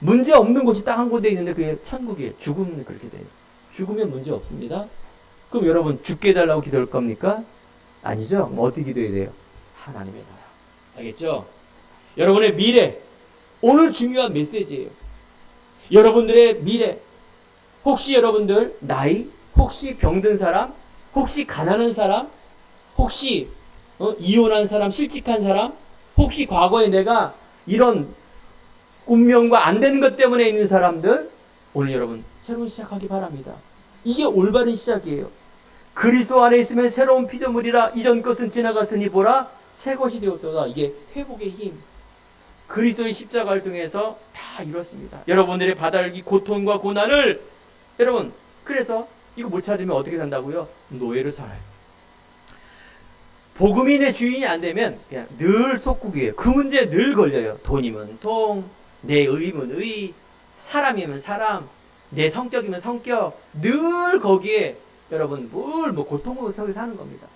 문제 없는 곳이 딱 한 곳에 있는데 그게 천국이에요. 죽으면 그렇게 돼요. 죽으면 문제 없습니다. 그럼 여러분 죽게 해달라고 기도할 겁니까? 아니죠. 그럼 어떻게 기도해야 돼요? 하나님의 나라. 알겠죠? 여러분의 미래, 오늘 중요한 메시지예요. 여러분들의 미래, 혹시 여러분들 나이, 혹시 병든 사람, 혹시 가난한 사람, 혹시 이혼한 사람, 실직한 사람, 혹시 과거에 내가 이런 운명과 안 되는 것 때문에 있는 사람들, 오늘 여러분 새로운 시작하기 바랍니다. 이게 올바른 시작이에요. 그리스도 안에 있으면 새로운 피조물이라 이전 것은 지나갔으니 보라 새 것이 되었도다. 이게 회복의 힘. 그리스도의 십자가를 통해서 다 이뤘습니다. 여러분들의 바닥이 고통과 고난을 여러분 그래서 이거 못 찾으면 어떻게 산다고요? 노예로 살아요. 복음이 내 주인이 안 되면 그냥 늘 속국이에요. 그 문제에 늘 걸려요. 돈이면 돈, 내 의면 의, 사람이면 사람, 내 성격이면 성격, 늘 거기에 여러분 뭘 뭐 고통 속에 사는 겁니다.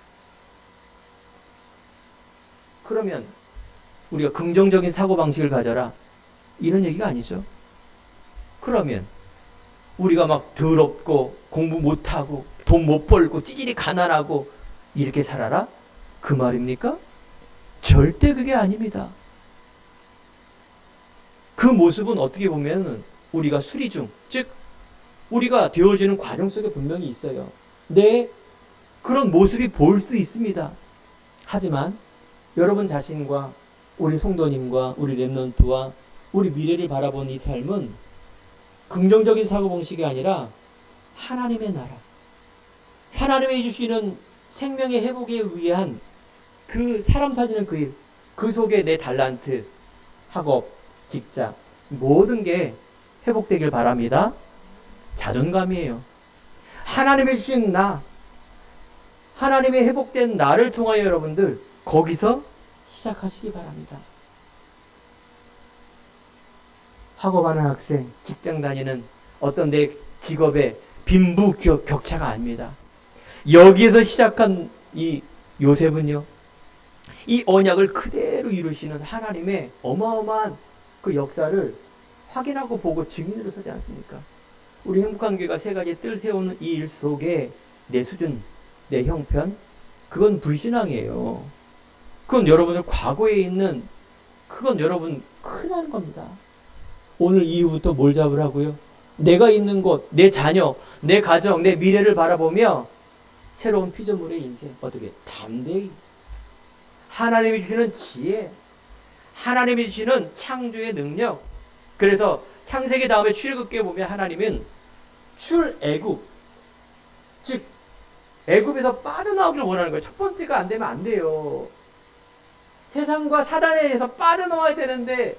그러면 우리가 긍정적인 사고방식을 가져라 이런 얘기가 아니죠. 그러면 우리가 막 더럽고 공부 못하고 돈 못 벌고 찌질이 가난하고 이렇게 살아라? 그 말입니까? 절대 그게 아닙니다. 그 모습은 어떻게 보면 우리가 수리 중, 즉 우리가 되어지는 과정 속에 분명히 있어요. 네, 그런 모습이 보일 수 있습니다. 하지만 여러분 자신과 우리 성도님과 우리 렘넌트와 우리 미래를 바라본 이 삶은 긍정적인 사고방식이 아니라 하나님의 나라, 하나님이 주시는 생명의 회복에 위한 그 사람 살리는 그 일, 그 속에 내 달란트, 학업, 직장 모든 게 회복되길 바랍니다. 자존감이에요. 하나님이 주신 나, 하나님의 회복된 나를 통하여 여러분들 거기서 시작하시기 바랍니다. 학업하는 학생, 직장 다니는 어떤 내 직업의 빈부격차가 아닙니다. 여기에서 시작한 이 요셉은요, 이 언약을 그대로 이루시는 하나님의 어마어마한 그 역사를 확인하고 보고 증인으로 서지 않습니까? 우리 행복한 교회가 세 가지 뜰 세우는 이 일 속에 내 수준, 내 형편, 그건 불신앙이에요. 그건 여러분들 과거에 있는, 그건 여러분 큰일 나는 겁니다. 오늘 이후부터 뭘 잡으라고요? 내가 있는 곳, 내 자녀, 내 가정, 내 미래를 바라보며 새로운 피조물의 인생, 어떻게 담대히 하나님이 주시는 지혜, 하나님이 주시는 창조의 능력. 그래서 창세기 다음에 출애굽기에 보면 하나님은 출애굽, 즉 애굽에서 빠져나오기를 원하는 거예요. 첫 번째가 안 되면 안 돼요. 세상과 사단에 의해서 빠져나와야 되는데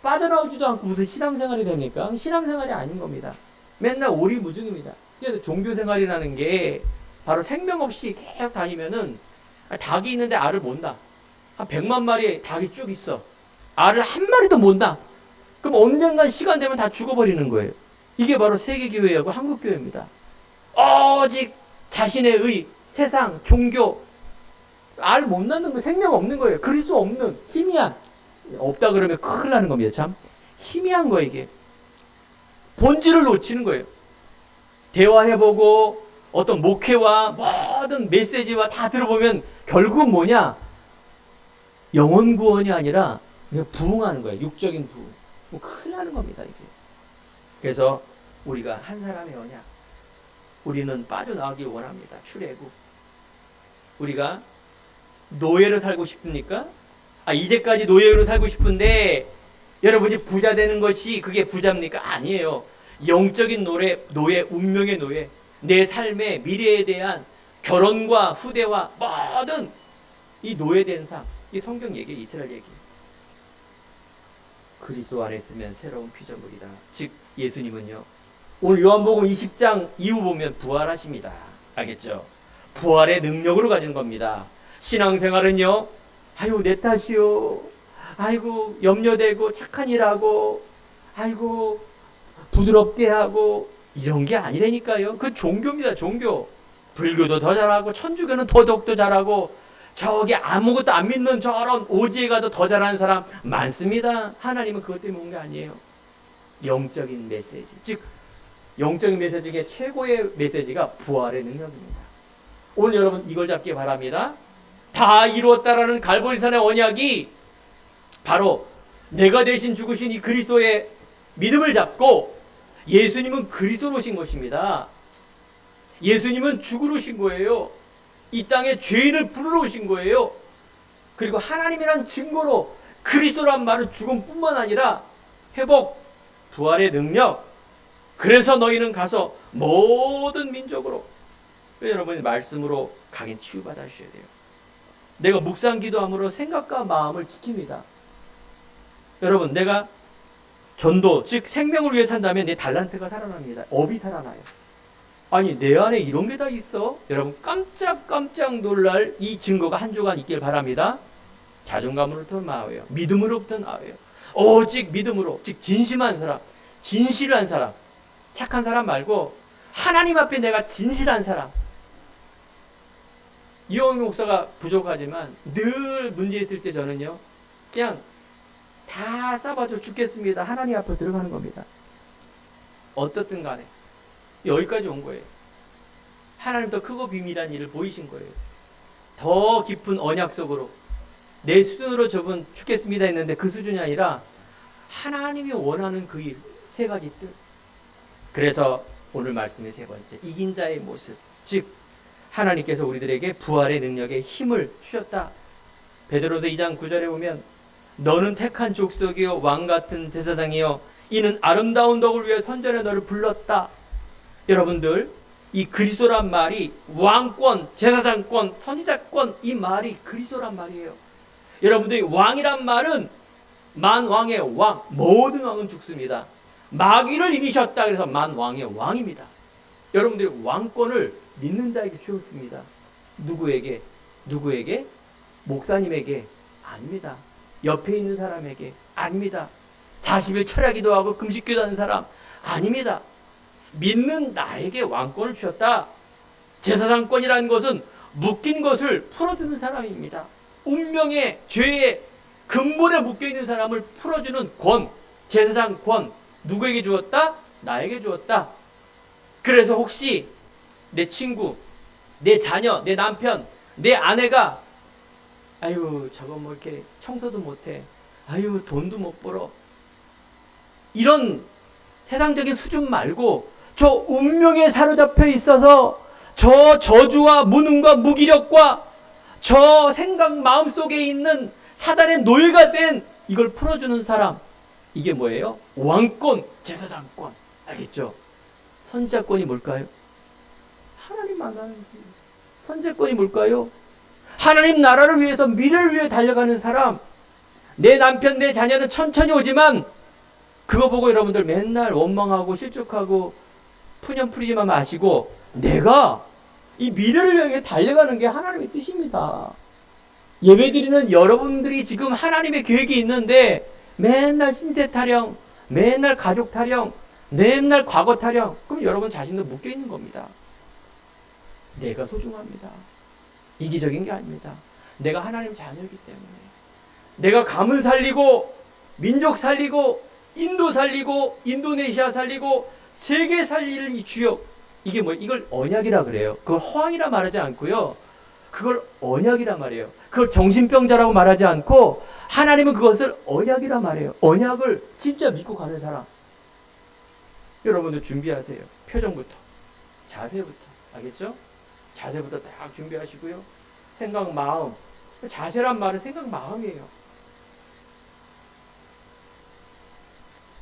빠져나오지도 않고 무슨 신앙생활이 됩니까? 신앙생활이 아닌 겁니다. 맨날 오리무중입니다. 그래서 종교생활이라는 게 바로 생명 없이 계속 다니면은 닭이 있는데 알을 못 낳아. 한 100만 마리의 닭이 쭉 있어. 알을 한 마리도 못 낳아. 그럼 언젠간 시간 되면 다 죽어버리는 거예요. 이게 바로 세계교회하고 한국교회입니다. 오직 자신의 의, 세상, 종교, 알 못 낳는 거, 생명 없는 거예요. 그리스도 없는, 희미한. 없다 그러면 큰일 나는 겁니다. 참 희미한 거예요. 이게 본질을 놓치는 거예요. 대화해보고 어떤 목회와 모든 메시지와 다 들어보면 결국은 뭐냐? 영혼 구원이 아니라 그냥 부흥하는 거예요. 육적인 부흥. 뭐 큰일 나는 겁니다. 이게. 그래서 우리가 한 사람의 언약, 우리는 빠져나가기 원합니다. 출애굽. 우리가 노예로 살고 싶습니까? 이제까지 노예로 살고 싶은데 여러분이 부자 되는 것이 그게 부자입니까? 아니에요. 영적인 노예, 운명의 노예, 내 삶의 미래에 대한 결혼과 후대와 모든 이 노예된 삶, 이 성경 얘기, 이스라엘 얘기. 그리스도 안에 있으면 새로운 피조물이다. 즉 예수님은요, 오늘 요한복음 20장 이후 보면 부활하십니다. 알겠죠? 부활의 능력으로 가진 겁니다. 신앙생활은요, 아이고 내 탓이요, 아이고 염려되고 착한 일하고, 아이고 부드럽게 하고, 이런 게 아니라니까요. 그 종교입니다. 종교. 불교도 더 잘하고 천주교는 더더욱더 잘하고, 저기 아무것도 안 믿는 저런 오지에 가도 더 잘하는 사람 많습니다. 하나님은 그것 때문에 온 게 아니에요. 영적인 메시지, 즉 영적인 메시지 중에 최고의 메시지가 부활의 능력입니다. 오늘 여러분 이걸 잡기 바랍니다. 다 이루었다라는 갈보리산의 언약이 바로 내가 대신 죽으신 이 그리스도의 믿음을 잡고 예수님은 그리스도로 오신 것입니다. 예수님은 죽으러 오신 거예요. 이 땅에 죄인을 부르러 오신 거예요. 그리고 하나님이란 증거로 그리스도란 말은 죽음뿐만 아니라 회복, 부활의 능력. 그래서 너희는 가서 모든 민족으로, 여러분 말씀으로 강인 치유받아주셔야 돼요. 내가 묵상 기도함으로 생각과 마음을 지킵니다. 여러분 내가 전도 즉 생명을 위해 산다면 내 달란트가 살아납니다. 업이 살아나요. 아니 내 안에 이런 게 다 있어? 여러분 깜짝 놀랄 이 증거가 한 주간 있길 바랍니다. 자존감으로부터 나와요. 믿음으로부터 나와요. 오직 믿음으로, 즉 진심한 사람, 진실한 사람, 착한 사람 말고 하나님 앞에 내가 진실한 사람. 이영희 목사가 부족하지만 늘 문제 있을 때 저는요 그냥 다 싸봐줘 죽겠습니다. 하나님 앞으로 들어가는 겁니다. 어떻든 간에 여기까지 온 거예요. 하나님 더 크고 비밀한 일을 보이신 거예요. 더 깊은 언약 속으로 내 수준으로 저분 죽겠습니다 했는데 그 수준이 아니라 하나님이 원하는 그 일, 세 가지 뜻. 그래서 오늘 말씀의 세 번째, 이긴 자의 모습. 즉 하나님께서 우리들에게 부활의 능력에 힘을 주셨다. 베드로서 2장 9절에 보면 너는 택한 족속이요 왕같은 제사장이요 이는 아름다운 덕을 위해 선전에 너를 불렀다. 여러분들 이 그리스도란 말이 왕권, 제사장권, 선지자권, 이 말이 그리스도란 말이에요. 여러분들이 왕이란 말은 만왕의 왕, 모든 왕은 죽습니다. 마귀를 이기셨다 그래서 만왕의 왕입니다. 여러분들이 왕권을 믿는 자에게 주었습니다. 누구에게? 목사님에게? 아닙니다. 옆에 있는 사람에게? 아닙니다. 40일 철야기도 하고 금식기도 하는 사람? 아닙니다. 믿는 나에게 왕권을 주셨다. 제사장권이라는 것은 묶인 것을 풀어주는 사람입니다. 운명의 죄의 근본에 묶여있는 사람을 풀어주는 권, 제사장권. 누구에게 주었다? 나에게 주었다. 그래서 혹시 내 친구, 내 자녀, 내 남편, 내 아내가 아유 저거 뭐 이렇게 청소도 못해, 아유 돈도 못 벌어, 이런 세상적인 수준 말고 저 운명에 사로잡혀 있어서 저 저주와 무능과 무기력과 저 생각 마음속에 있는 사단의 노예가 된 이걸 풀어주는 사람, 이게 뭐예요? 왕권, 제사장권. 알겠죠? 선지자권이 뭘까요? 하나님 만나는 길. 선지자권이 뭘까요? 하나님 나라를 위해서 미래를 위해 달려가는 사람. 내 남편, 내 자녀는 천천히 오지만 그거 보고 여러분들 맨날 원망하고 실족하고 푸념푸리지만 마시고 내가 이 미래를 향해 달려가는 게 하나님의 뜻입니다. 예배드리는 여러분들이 지금 하나님의 계획이 있는데 맨날 신세 타령, 맨날 가족 타령, 맨날 과거 타령, 그럼 여러분 자신도 묶여있는 겁니다. 내가 소중합니다. 이기적인 게 아닙니다. 내가 하나님 자녀이기 때문에 내가 가문 살리고 민족 살리고 인도 살리고 인도네시아 살리고 세계 살리는 이 주역, 이게 뭐예요? 이걸 언약이라 그래요. 그걸 허황이라 말하지 않고요. 그걸 언약이라 말해요. 그걸 정신병자라고 말하지 않고 하나님은 그것을 언약이라 말해요. 언약을 진짜 믿고 가는 사람. 여러분들 준비하세요. 표정부터, 자세부터. 알겠죠? 자세부터 딱 준비하시고요. 생각, 마음. 자세란 말은 생각, 마음이에요.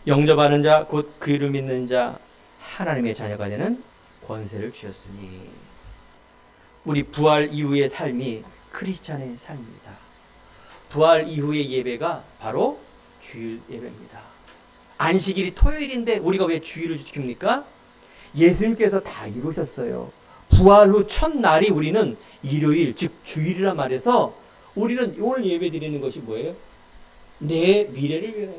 영접하는 자, 곧 그 이를 믿는 자, 하나님의 자녀가 되는 권세를 주셨으니. 우리 부활 이후의 삶이 크리스찬의 삶입니다. 부활 이후의 예배가 바로 주일 예배입니다. 안식일이 토요일인데 우리가 왜 주일을 지킵니까? 예수님께서 다 이루셨어요. 부활 후 첫날이 우리는 일요일, 즉 주일이라 말해서 우리는 오늘 예배 드리는 것이 뭐예요? 내 미래를 위하여.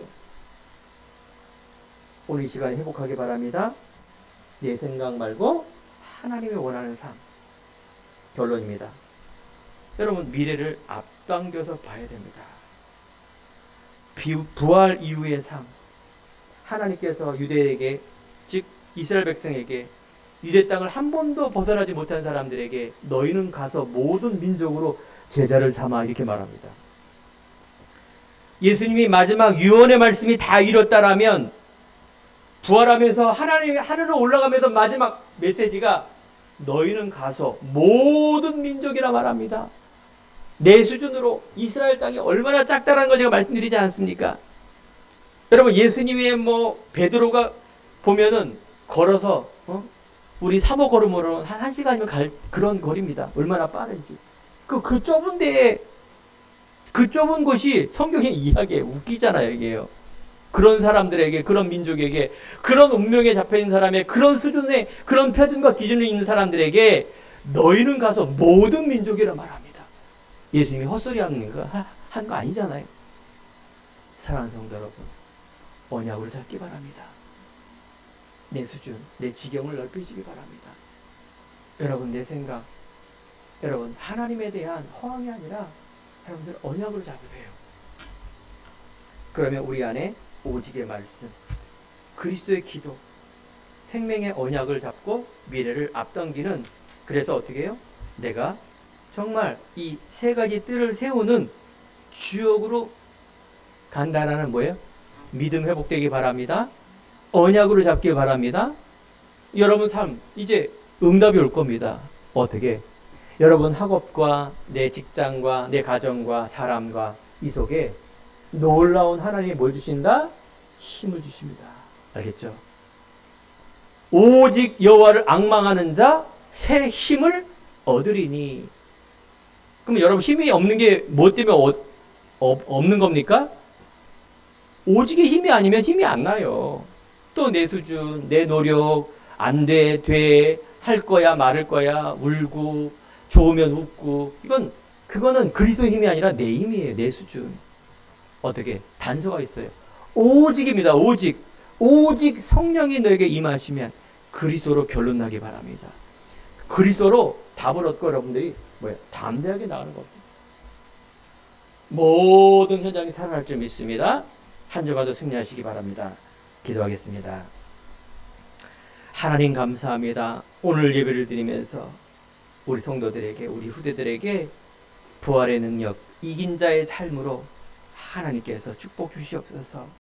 오늘 이 시간에 행복하게 바랍니다. 내 생각 말고 하나님이 원하는 삶. 결론입니다. 여러분 미래를 앞당겨서 봐야 됩니다. 부활 이후의 삶. 하나님께서 유대에게, 즉 이스라엘 백성에게, 유대 땅을 한 번도 벗어나지 못한 사람들에게 너희는 가서 모든 민족으로 제자를 삼아 이렇게 말합니다. 예수님이 마지막 유언의 말씀이 다 이뤘다라면 부활하면서 하나님이 하늘로 올라가면서 마지막 메시지가 너희는 가서 모든 민족이라 말합니다. 내 수준으로 이스라엘 땅이 얼마나 작다라는 걸 제가 말씀드리지 않습니까? 여러분, 예수님의 베드로가 보면은 걸어서 우리 3호 걸음으로는 한 1시간이면 갈 그런 거리입니다. 얼마나 빠른지. 그 좁은 데에, 그 좁은 곳이 성경의 이야기에 웃기잖아요, 이게요. 그런 사람들에게, 그런 민족에게, 그런 운명에 잡혀있는 사람의 그런 수준의, 그런 표준과 기준이 있는 사람들에게 너희는 가서 모든 민족이라 말합니다. 예수님이 헛소리 하는 거 아니잖아요. 사랑하는 성도 여러분, 언약을 잡기 바랍니다. 내 수준, 내 지경을 넓히시기 바랍니다. 여러분, 내 생각, 여러분, 하나님에 대한 허황이 아니라 여러분들 언약을 잡으세요. 그러면 우리 안에 오직의 말씀, 그리스도의 기도, 생명의 언약을 잡고 미래를 앞당기는, 그래서 어떻게 해요? 내가 정말 이 세 가지 뜰을 세우는 주역으로 간다라는 뭐예요? 믿음 회복되기 바랍니다. 언약으로 잡기 바랍니다. 여러분 삶 이제 응답이 올 겁니다. 어떻게? 여러분 학업과 내 직장과 내 가정과 사람과 이 속에 놀라운 하나님이 뭘 주신다? 힘을 주십니다. 알겠죠? 오직 여호와를 앙망하는 자 새 힘을 얻으리니. 그럼 여러분 힘이 없는 게 뭐 때문에 없는 겁니까? 오직의 힘이 아니면 힘이 안 나요. 또 내 수준, 내 노력, 안 돼, 돼, 할 거야, 말을 거야, 울고, 좋으면 웃고, 그거는 그리스도의 힘이 아니라 내 힘이에요, 내 수준. 어떻게? 단서가 있어요. 오직입니다, 오직. 오직 성령이 너에게 임하시면 그리스도로 결론 나기 바랍니다. 그리스도로 답을 얻고 여러분들이 담대하게 나가는 겁니다. 모든 현장이 살아날 줄 믿습니다. 한 주간도 승리하시기 바랍니다. 기도하겠습니다. 하나님 감사합니다. 오늘 예배를 드리면서 우리 성도들에게, 우리 후대들에게 부활의 능력, 이긴 자의 삶으로 하나님께서 축복 주시옵소서.